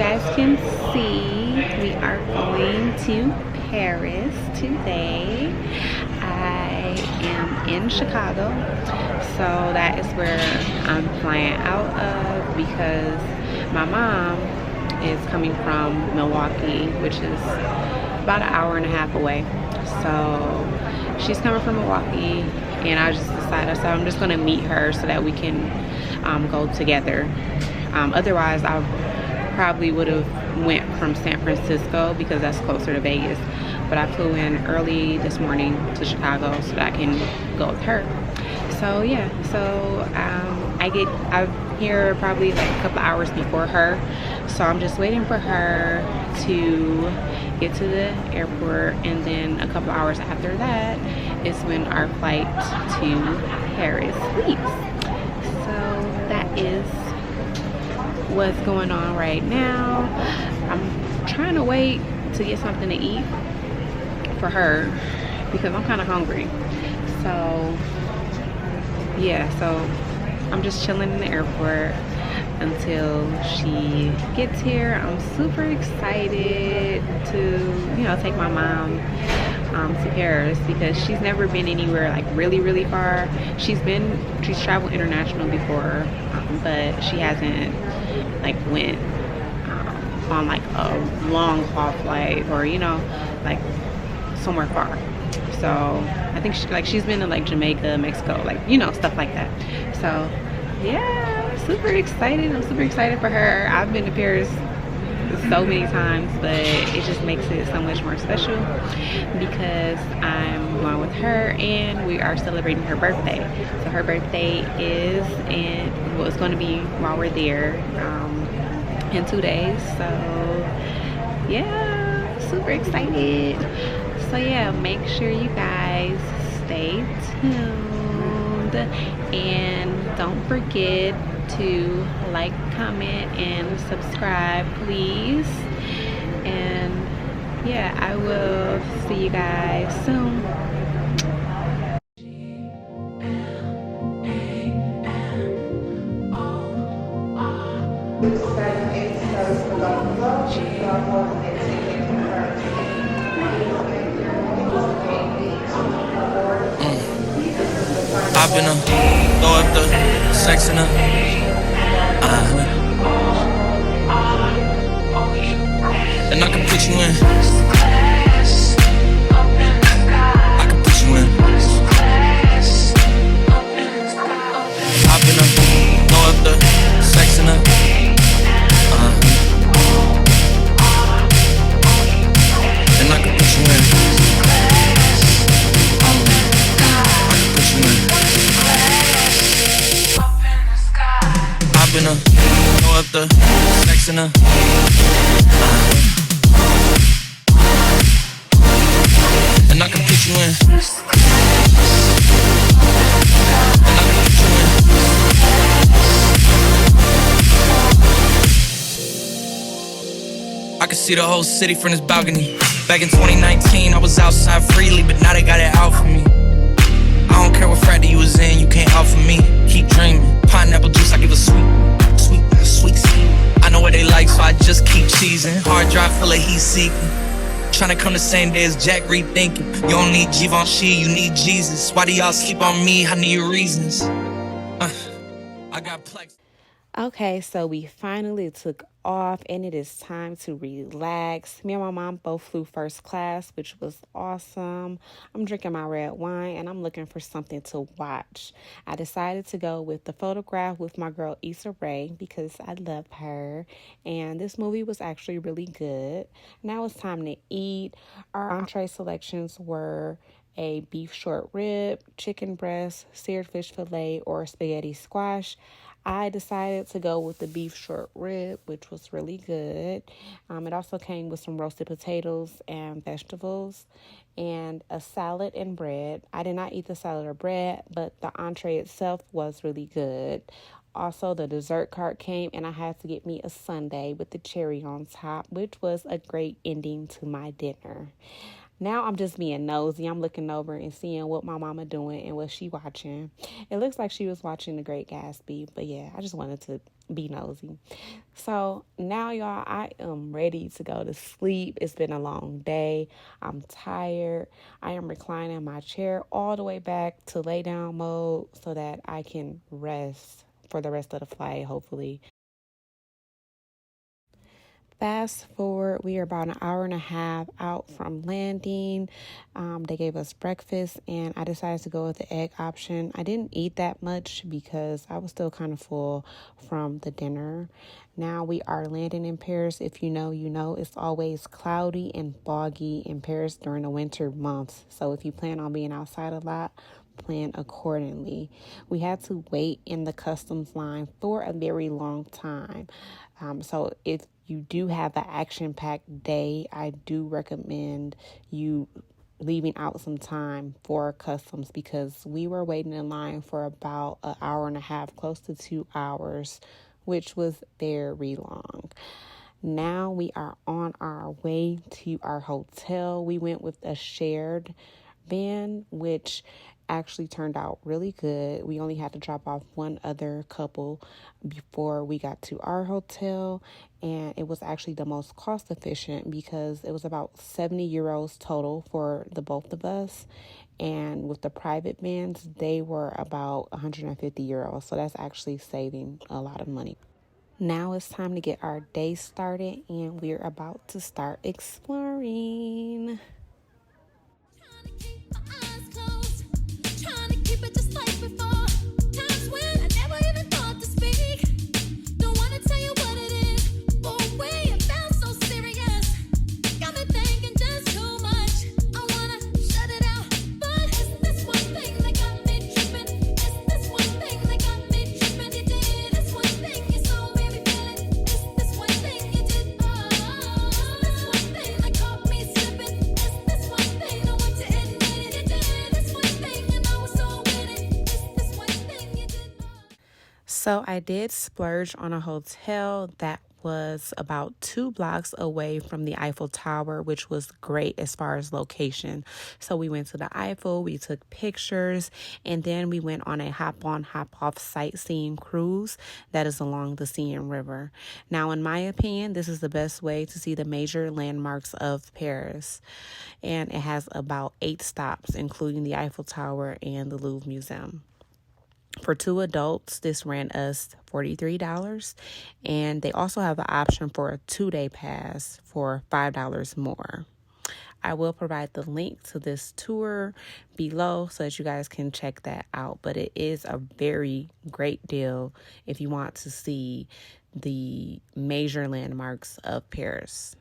guys can see, we are going to Paris today. I am in Chicago, so that is where I'm flying out of because my mom is coming from Milwaukee, which is about an hour and a half away. So she's coming from Milwaukee, and I just decided, so I'm just going to meet her so that we can go together. Otherwise, I probably would have went from San Francisco because that's closer to Vegas, but I flew in early this morning to Chicago so that I can go with her. So yeah, so I'm here probably like a couple hours before her, so I'm just waiting for her to get to the airport, and then a couple hours after that is when our flight to Paris leaves. So that is what's going on right now. I'm trying to wait to get something to eat for her because I'm kind of hungry. So yeah, so I'm just chilling in the airport until she gets here. I'm super excited to take my mom to Paris because she's never been anywhere like really far. She's traveled international before, but she hasn't like went on like a long haul flight or like somewhere far. So I think she's been to like Jamaica, Mexico, like stuff like that. So yeah, super excited. I'm super excited for her. I've been to Paris so many times, but it just makes it so much more special because I'm going with her and we are celebrating her birthday. So her birthday is it's going to be while we're there in 2 days. So yeah, super excited. So yeah, make sure you guys stay tuned and don't forget to like, comment, and subscribe, please. And yeah, I will see you guys soon. I've been throw up the sex in and I can put you in. I can put you in. I've been throw up the sex in and I can put you in. I've been throw up the sex in and I can put you in. And I can put you in. I can see the whole city from this balcony. Back in 2019, I was outside freely, but now they got it out for me. I don't care what Friday you was in, you can't out for me. Keep dreaming. Pineapple juice, I give a sweet. I know what they like, so I just keep cheesing. Hard drive full of heat seeking. Tryna come the same day as Jack rethinking. You don't need Givenchy, you need Jesus. Why do y'all sleep on me? I need reasons. I got plex. Okay, so we finally took off and it is time to relax. Me and my mom both flew first class, which was awesome. I'm drinking my red wine and I'm looking for something to watch. I decided to go with The Photograph with my girl Issa Rae because I love her. And this movie was actually really good. Now it's time to eat. Our entree selections were a beef short rib, chicken breast, seared fish fillet, or spaghetti squash. I decided to go with the beef short rib, which was really good. It also came with some roasted potatoes and vegetables and a salad and bread. I did not eat the salad or bread, but the entree itself was really good. Also, the dessert cart came and I had to get me a sundae with the cherry on top, which was a great ending to my dinner. Now I'm just being nosy. I'm looking over and seeing what my mama doing and what she watching. It looks like she was watching The Great Gatsby, but yeah, I just wanted to be nosy. So now, y'all, I am ready to go to sleep. It's been a long day. I'm tired. I am reclining my chair all the way back to lay down mode so that I can rest for the rest of the flight, hopefully. Fast forward, we are about an hour and a half out from landing. They gave us breakfast, and I decided to go with the egg option. I didn't eat that much because I was still kind of full from the dinner. Now we are landing in Paris. If you know, you know, it's always cloudy and foggy in Paris during the winter months. So if you plan on being outside a lot, plan accordingly. We had to wait in the customs line for a very long time. So if you do have an action-packed day, I do recommend you leaving out some time for customs because we were waiting in line for about an hour and a half, close to 2 hours, which was very long. Now we are on our way to our hotel. We went with a shared van, which actually turned out really good. We only had to drop off one other couple before we got to our hotel, and it was actually the most cost efficient because it was about 70 euros total for the both of us. And with the private vans, they were about 150 euros. So that's actually saving a lot of money. Now it's time to get our day started, and we're about to start exploring. So I did splurge on a hotel that was about 2 blocks away from the Eiffel Tower, which was great as far as location. So we went to the Eiffel, we took pictures, and then we went on a hop-on, hop-off sightseeing cruise that is along the Seine River. Now, in my opinion, this is the best way to see the major landmarks of Paris. And it has about 8 stops, including the Eiffel Tower and the Louvre Museum. For 2 adults, this ran us $43, and they also have the option for a 2-day pass for $5 more. I will provide the link to this tour below so that you guys can check that out, but it is a very great deal if you want to see the major landmarks of Paris.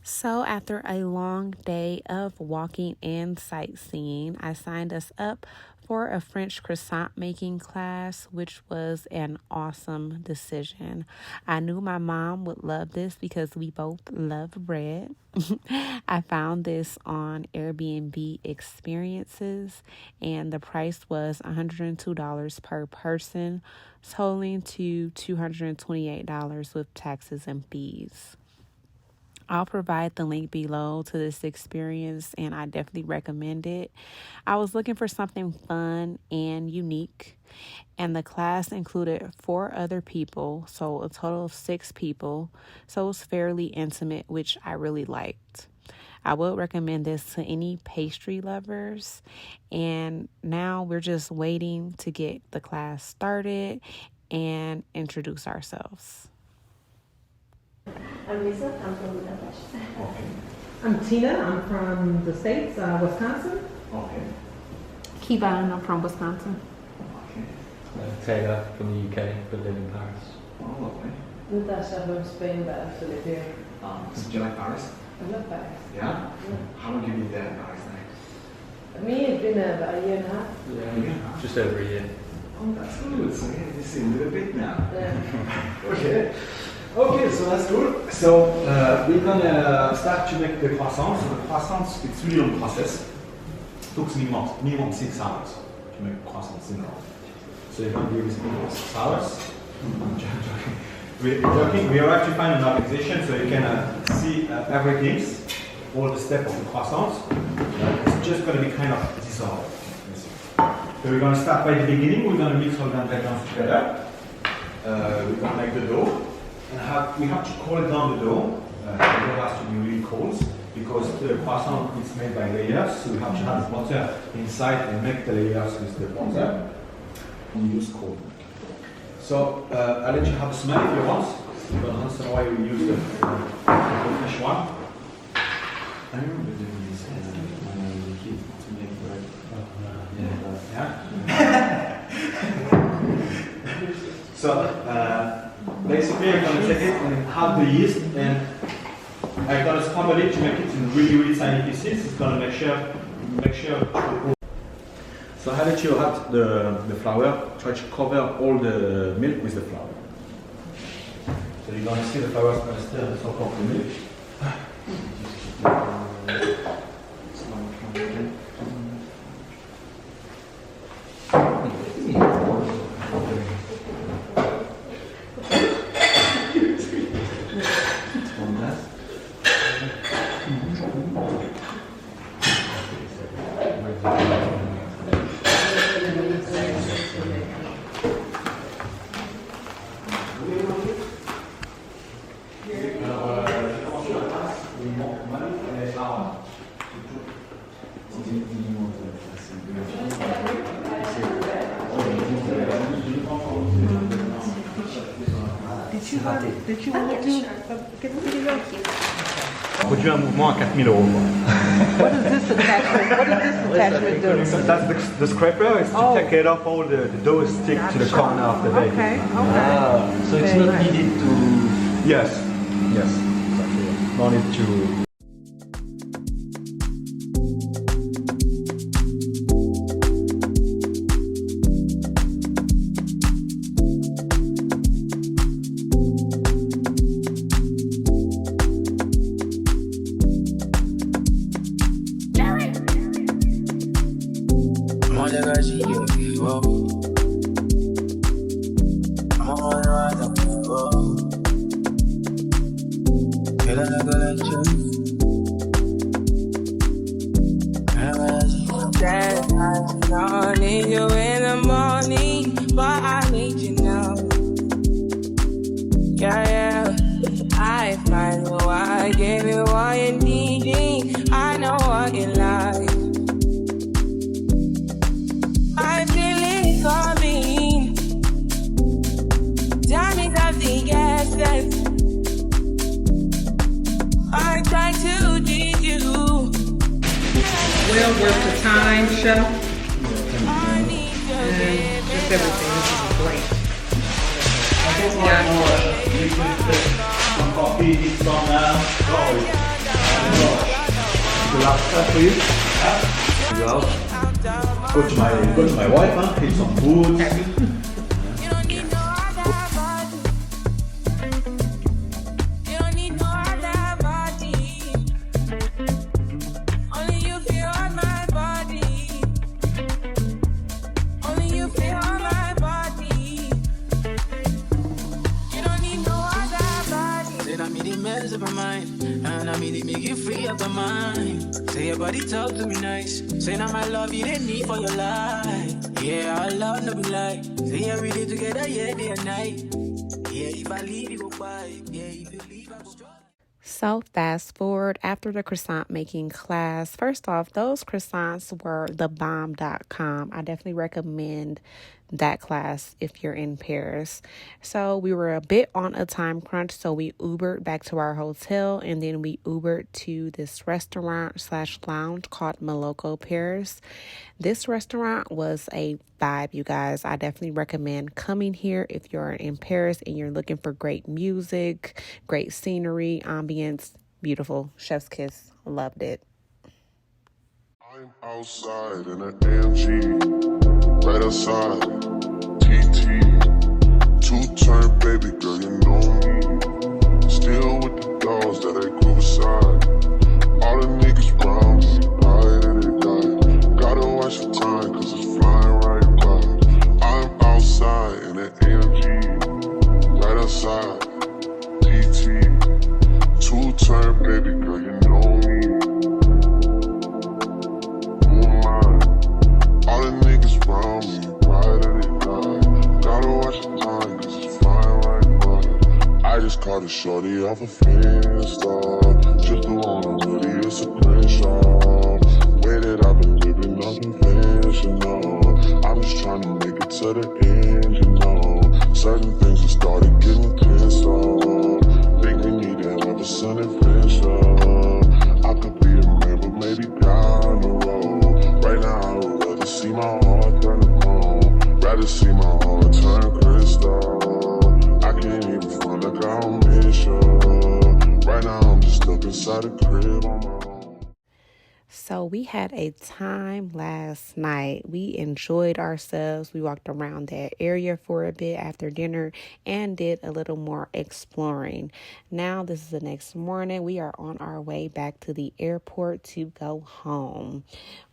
So after a long day of walking and sightseeing, I signed us up for a French croissant making class, which was an awesome decision. I knew my mom would love this because we both love bread. I found this on Airbnb Experiences, and the price was $102 per person, totaling to $228 with taxes and fees. I'll provide the link below to this experience, and I definitely recommend it. I was looking for something fun and unique, and the class included 4 other people, so a total of 6 people. So it was fairly intimate, which I really liked. I would recommend this to any pastry lovers. And now we're just waiting to get the class started and introduce ourselves. I'm Lisa. I'm from Budapest. Okay. I'm Tina. I'm from the States, Wisconsin. Okay. Kiva, I'm from Wisconsin. Okay. Taylor from the UK, but live in Paris. Oh, lovely. Natasha from Spain, but I live here. Do you like Paris? I love Paris. Yeah? How long have you been there in Paris now? Me, it's been about a year and a half. Yeah, just over a year. Oh, that's good. So yeah, you've seen a little bit now. Yeah. Okay. Okay, so that's good. So we're gonna start to make the croissants. So the croissants, it's really long process. It takes minimum 6 hours to make croissants in all. So you're gonna do this minimum 6 hours. I'm joking. We're joking. We are to find an organization so you can see everything, all the steps of the croissants. It's just gonna be kind of dissolved. So we're gonna start by the beginning. We're gonna mix all the ingredients together. We're gonna make the dough. And we have to cool down the dough. The dough has to be really cold because the croissant is made by layers, so we have to have the butter inside and make the layers with the butter. We use cold. So I'll let you have a smell if you want. But once in a while we use the fresh one. I remember doing this when I was a kid to make bread. Yeah. So. Basically, I'm going to take it and have the yeast, and I'm going to scramble it to make it in really, really tiny pieces. It's going to make sure. So I let you add the flour. Try to cover all the milk with the flour. So you're going to see the flour is going to stir the top of the milk. Produit un mouvement à 4 000 €. What is this attachment? What does this attachment do? So that's the scraper is to take it off all the dough stick to the corner of the bake. Okay. So it's Very not nice. needed to. Yes, exactly. No need to. I need you in the morning, but I need you now. Yeah, I find you, I give you what you need. I know what you like. I feel it coming. Time is of the essence. I try to teach you. Well worth the time, chef. And just everything. This is great. Some coffee, some coffee. The last step for you. Go to my wife, eat some food. Of her mind, and time. Say your body talk to me nice. Say now my love you didn't need for your life. Yeah, I love no be like. Say every day together, yeah, day and night. Yeah, if I leave you go by. Yeah, if you leave I go strong. So fast forward after the croissant making class. First off, those croissants were thebomb.com. I definitely recommend that class if you're in Paris. So we were a bit on a time crunch, so we Ubered back to our hotel, and then we Ubered to this restaurant/lounge called Maloko Paris. This restaurant was a vibe, you guys. I definitely recommend coming here if you're in Paris and you're looking for great music, great scenery, ambience, beautiful. Chef's kiss. Loved it. I'm outside in an AMG, right outside, TT, two-turn baby girl, you know me, still with the dogs that I grew beside, all the niggas round me, right at it die, gotta watch the time cause it's flying right by, I'm outside in an AMG, right outside, TT, two-turn baby girl, you know me. All the niggas round me, right at it die. Gotta watch the time, cause it's flying right by. I just caught a shorty off a Finsta. Just the one on hoodie, it's a Crenshaw. Way that I've been living unconventional. I'm just trying to make it to the end, you know. Certain things have started getting pissed off. Think we need to have a sun adventure. I could be a man, but maybe down the road. Right now, I would rather see my heart turn to bone. Rather see my heart turn crystal. I can't even front like I don't miss you. Right now, I'm just stuck inside a crib on my own. So we had a time last night. We enjoyed ourselves. We walked around that area for a bit after dinner and did a little more exploring. Now this is the next morning. We are on our way back to the airport to go home.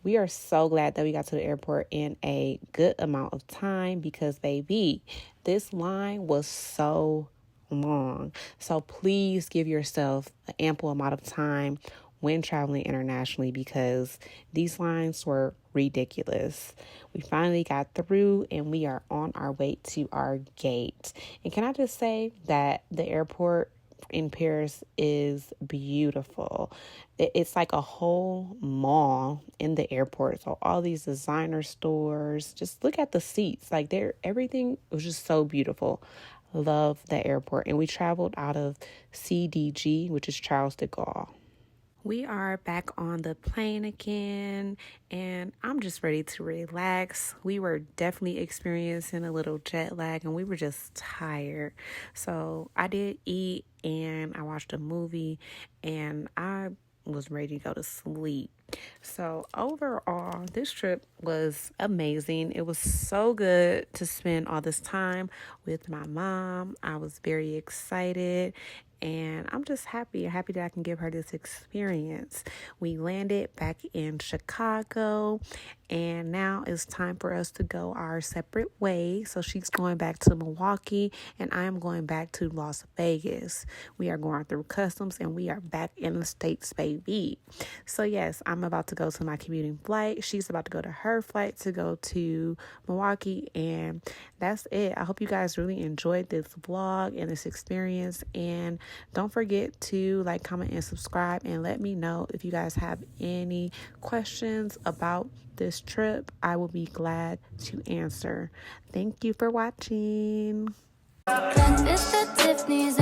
We are so glad that we got to the airport in a good amount of time because, baby, this line was so long. So please give yourself an ample amount of time when traveling internationally because these lines were ridiculous. We finally got through and we are on our way to our gate. And can I just say that the airport in Paris is beautiful. It's like a whole mall in the airport. So all these designer stores, just look at the seats. Like everything was just so beautiful. Love the airport. And we traveled out of CDG, which is Charles de Gaulle. We are back on the plane again, and I'm just ready to relax. We were definitely experiencing a little jet lag, and we were just tired. So I did eat, and I watched a movie, and I was ready to go to sleep. So overall, this trip was amazing. It was so good to spend all this time with my mom. I was very excited. And I'm just happy that I can give her this experience. We landed back in Chicago, and now it's time for us to go our separate ways. So she's going back to Milwaukee, and I am going back to Las Vegas. We are going through customs, and we are back in the States, baby. So yes, I'm about to go to my commuting flight. She's about to go to her flight to go to Milwaukee, and that's it. I hope you guys really enjoyed this vlog and this experience, and don't forget to like, comment, and subscribe, and let me know if you guys have any questions about this trip. I will be glad to answer. Thank you for watching. It's the Tiffany's